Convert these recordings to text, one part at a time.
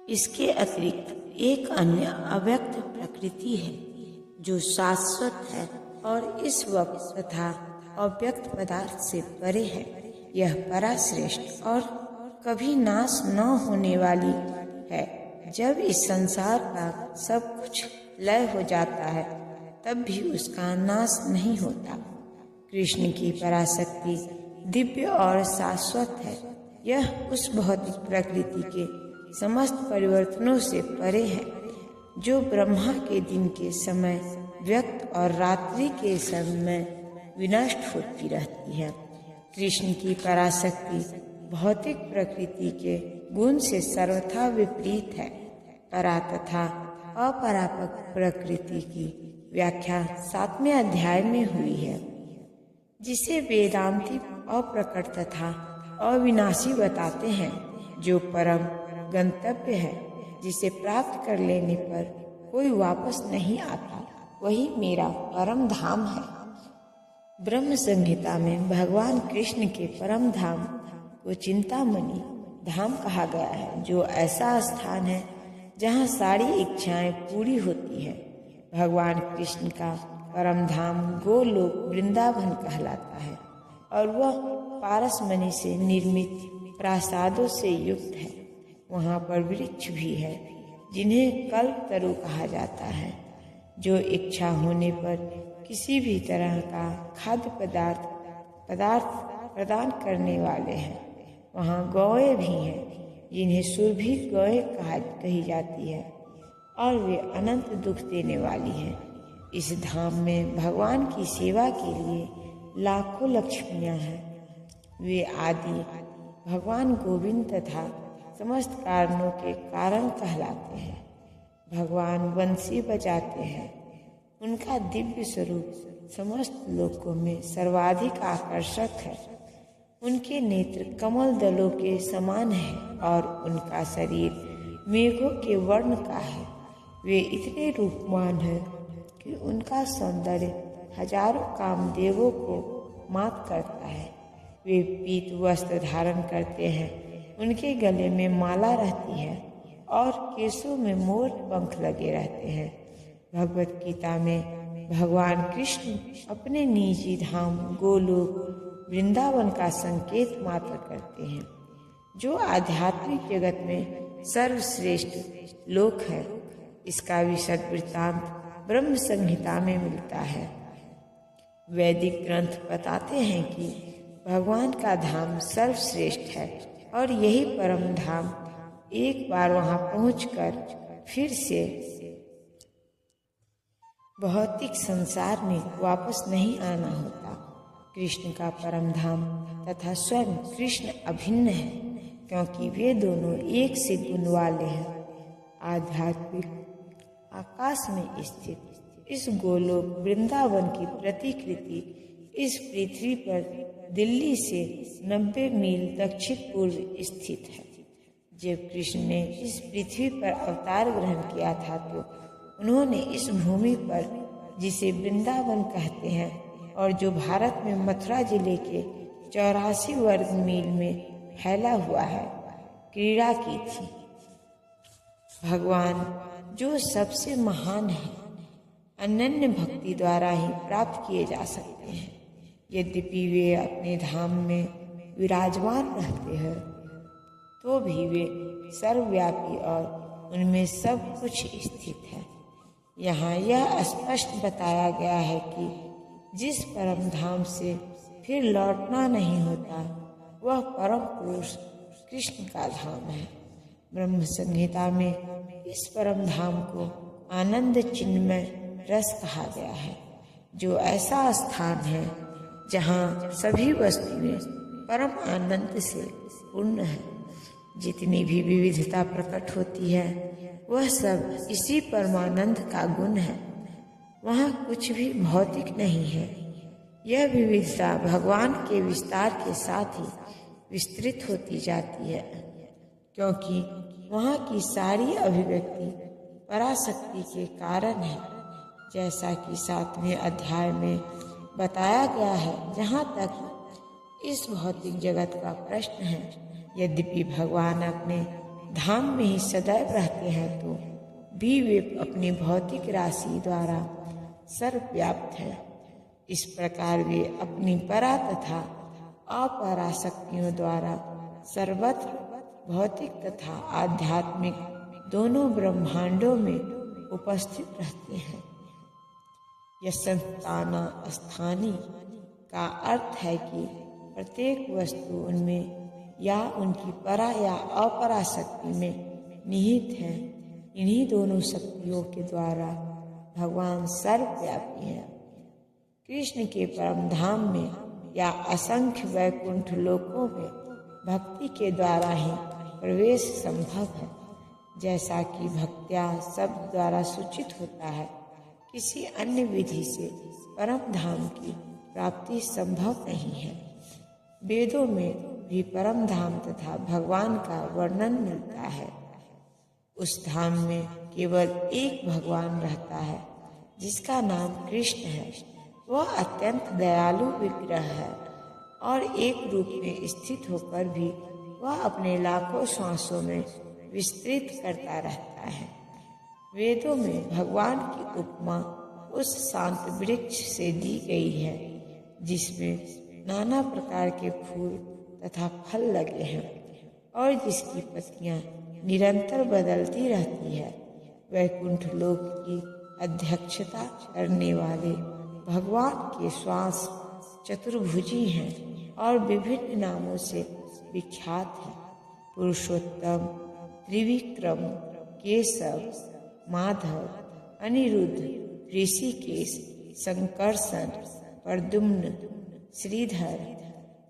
इसके अतिरिक्त एक अन्य अव्यक्त प्रकृति है जो शाश्वत है और इस वक्त तथा अव्यक्त पदार्थ से परे है। यह पराश्रेष्ठ और कभी नाश न होने वाली है। जब इस संसार का सब कुछ लय हो जाता है तब भी उसका नाश नहीं होता। कृष्ण की पराशक्ति दिव्य और शाश्वत है। यह उस भौतिक प्रकृति के समस्त परिवर्तनों से परे है जो ब्रह्मा के दिन के समय व्यक्त और रात्रि के समय विनष्ट होती रहती है। कृष्ण की पराशक्ति भौतिक प्रकृति के गुण से सर्वथा विपरीत है। परा तथा अपरापक प्रकृति की व्याख्या 7वें अध्याय में हुई है, जिसे वेदांती अप्रकट तथा अविनाशी बताते हैं, जो परम गंतव्य है, जिसे प्राप्त कर लेने पर कोई वापस नहीं आता, वही मेरा परम धाम है। ब्रह्म संहिता में भगवान कृष्ण के परम धाम को चिंतामणि धाम कहा गया है, जो ऐसा स्थान है जहाँ सारी इच्छाएं पूरी होती है। भगवान कृष्ण का परम धाम गोलोक वृंदावन कहलाता है और वह पारसमणि से निर्मित प्रासादों से युक्त है। वहाँ पर वृक्ष भी है जिन्हें कल्पतरु कहा जाता है, जो इच्छा होने पर किसी भी तरह का खाद्य पदार्थ प्रदान करने वाले हैं। वहाँ गौएं भी हैं जिन्हें सुरभि गौएं कही जाती है और वे अनंत दुख देने वाली हैं। इस धाम में भगवान की सेवा के लिए लाखों लक्ष्मियां हैं। वे आदि भगवान गोविंद तथा समस्त कारणों के कारण कहलाते हैं। भगवान बंसी बजाते हैं। उनका दिव्य स्वरूप समस्त लोकों में सर्वाधिक आकर्षक है। उनके नेत्र कमल दलों के समान है और उनका शरीर मेघों के वर्ण का है। वे इतने रूपवान हैं कि उनका सौंदर्य हजारों कामदेवों को मात करता है। वे पीत वस्त्र धारण करते हैं। उनके गले में माला रहती है और केशों में मोर पंख लगे रहते हैं। भगवत गीता में भगवान कृष्ण अपने निजी धाम गोलोक वृंदावन का संकेत मात्र करते हैं, जो आध्यात्मिक जगत में सर्वश्रेष्ठ लोक है। इसका विशद वृत्तांत ब्रह्म संहिता में मिलता है। वैदिक ग्रंथ बताते हैं कि भगवान का धाम सर्वश्रेष्ठ है और यही परम धाम एक बार वहां पहुंचकर फिर से भौतिक संसार में वापस नहीं आना होता। कृष्ण का परम धाम तथा स्वयं कृष्ण अभिन्न है, क्योंकि वे दोनों एक से गुण वाले हैं। आध्यात्मिक आकाश में स्थित इस गोलोक वृंदावन की प्रतिकृति इस पृथ्वी पर दिल्ली से 90 मील दक्षिण पूर्व स्थित है। जब कृष्ण ने इस पृथ्वी पर अवतार ग्रहण किया था तो उन्होंने इस भूमि पर, जिसे वृंदावन कहते हैं और जो भारत में मथुरा जिले के 84 वर्ग मील में फैला हुआ है, क्रीड़ा की थी। भगवान जो सबसे महान है, अनन्य भक्ति द्वारा ही प्राप्त किए जा सकते हैं। यद्यपि वे अपने धाम में विराजमान रहते हैं तो भी वे सर्वव्यापी और उनमें सब कुछ स्थित है। यहाँ यह स्पष्ट बताया गया है कि जिस परम धाम से फिर लौटना नहीं होता, वह परम पुरुष कृष्ण का धाम है। ब्रह्म संहिता में इस परम धाम को आनंद चिन्मय रस कहा गया है, जो ऐसा स्थान है जहाँ सभी वस्तुएं परम आनंद से पूर्ण है। जितनी भी विविधता प्रकट होती है वह सब इसी परमानंद का गुण है। वहाँ कुछ भी भौतिक नहीं है। यह विविधता भगवान के विस्तार के साथ ही विस्तृत होती जाती है, क्योंकि वहाँ की सारी अभिव्यक्ति पराशक्ति के कारण है। जैसा कि 7वें अध्याय में बताया गया है, जहाँ तक इस भौतिक जगत का प्रश्न है, यद्यपि भगवान अपने धाम में ही सदैव रहते हैं तो भी वे अपनी भौतिक राशि द्वारा सर्वव्याप्त हैं। इस प्रकार वे अपनी परा तथा अपरा शक्तियों द्वारा सर्वत्र भौतिक तथा आध्यात्मिक दोनों ब्रह्मांडों में उपस्थित रहते हैं। यशंताना स्थानी का अर्थ है कि प्रत्येक वस्तु उनमें या उनकी परा या अपरा शक्ति में निहित है। इन्हीं दोनों शक्तियों के द्वारा भगवान सर्वव्यापी हैं। कृष्ण के परम धाम में या असंख्य वैकुंठ लोकों में भक्ति के द्वारा ही प्रवेश संभव है। जैसा कि भक्त्या शब्द द्वारा सूचित होता है, किसी अन्य विधि से परम धाम की प्राप्ति संभव नहीं है। वेदों में भी परम धाम तथा भगवान का वर्णन मिलता है। उस धाम में केवल एक भगवान रहता है जिसका नाम कृष्ण है। वह अत्यंत दयालु विग्रह है और एक रूप में स्थित होकर भी वह अपने लाखों श्वासों में विस्तृत करता रहता है। वेदों में भगवान की उपमा उस शांत वृक्ष से दी गई है जिसमें नाना प्रकार के फूल तथा फल लगे हैं और जिसकी पत्तियां निरंतर बदलती रहती है। वैकुंठ लोक की अध्यक्षता करने वाले भगवान के श्वास चतुर्भुजी हैं और विभिन्न नामों से विख्यात हैं। पुरुषोत्तम, त्रिविक्रम, केशव, माधव, अनिरुद्ध, ऋषिकेश, संकर्षण, प्रद्युम्न, श्रीधर,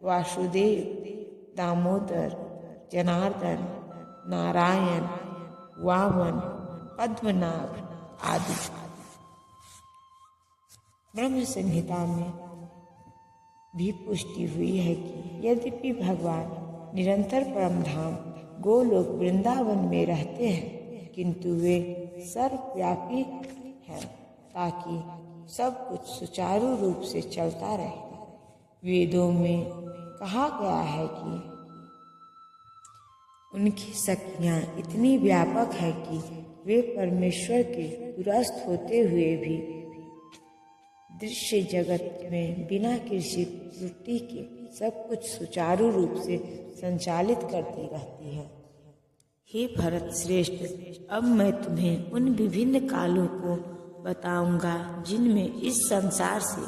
वासुदेव, दामोदर, जनार्दन, नारायण, वामन, पद्मनाभ आदि। ब्रह्म संहिता में भी पुष्टि हुई है कि यद्यपि भगवान निरंतर परमधाम गोलोक वृंदावन में रहते हैं, किंतु वे सर्वव्यापी हैं ताकि सब कुछ सुचारू रूप से चलता रहे। वेदों में कहा गया है कि उनकी शक्तियाँ इतनी व्यापक है कि वे परमेश्वर के दूरस्थ होते हुए भी दृश्य जगत में बिना किसी त्रुटि के सब कुछ सुचारू रूप से संचालित करती रहती है। हे भरत श्रेष्ठ, अब मैं तुम्हें उन विभिन्न कालों को बताऊंगा जिनमें इस संसार से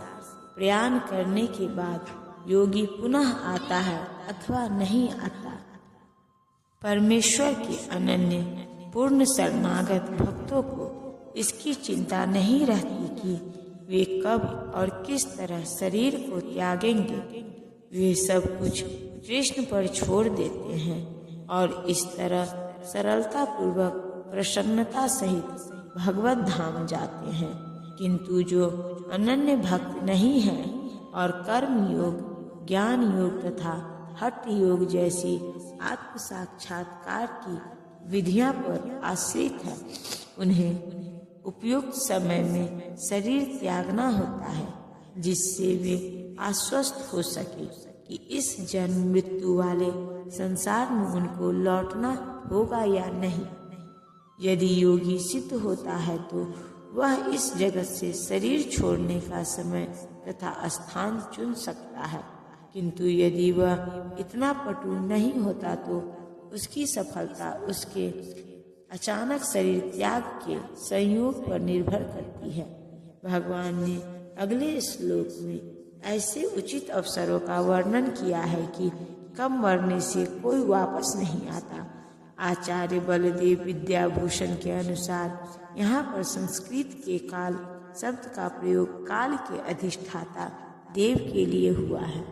प्रयाण करने के बाद योगी पुनः आता है अथवा नहीं आता। परमेश्वर के अनन्य पूर्ण शरणागत भक्तों को इसकी चिंता नहीं रहती कि वे कब और किस तरह शरीर को त्यागेंगे। वे सब कुछ कृष्ण पर छोड़ देते हैं और इस तरह सरलता पूर्वक प्रसन्नता सहित भगवत धाम जाते हैं। किंतु जो अनन्य भक्त नहीं है और कर्म योग, ज्ञान योग तथा हठ योग जैसी आत्म साक्षात्कार की विधियां पर आश्रित है, उन्हें उपयुक्त समय में शरीर त्यागना होता है, जिससे वे आश्वस्त हो सके कि इस जन्म मृत्यु वाले संसार में उनको लौटना होगा या नहीं। यदि योगी सिद्ध होता है तो वह इस जगत से शरीर छोड़ने का समय तथा स्थान चुन सकता है, किंतु यदि वह इतना पटु नहीं होता तो उसकी सफलता उसके अचानक शरीर त्याग के संयोग पर निर्भर करती है। भगवान ने अगले श्लोक में ऐसे उचित अवसरों का वर्णन किया है कि कम मरने से कोई वापस नहीं आता। आचार्य बलदेव विद्याभूषण के अनुसार यहाँ पर संस्कृत के काल शब्द का प्रयोग काल के अधिष्ठाता देव के लिए हुआ है।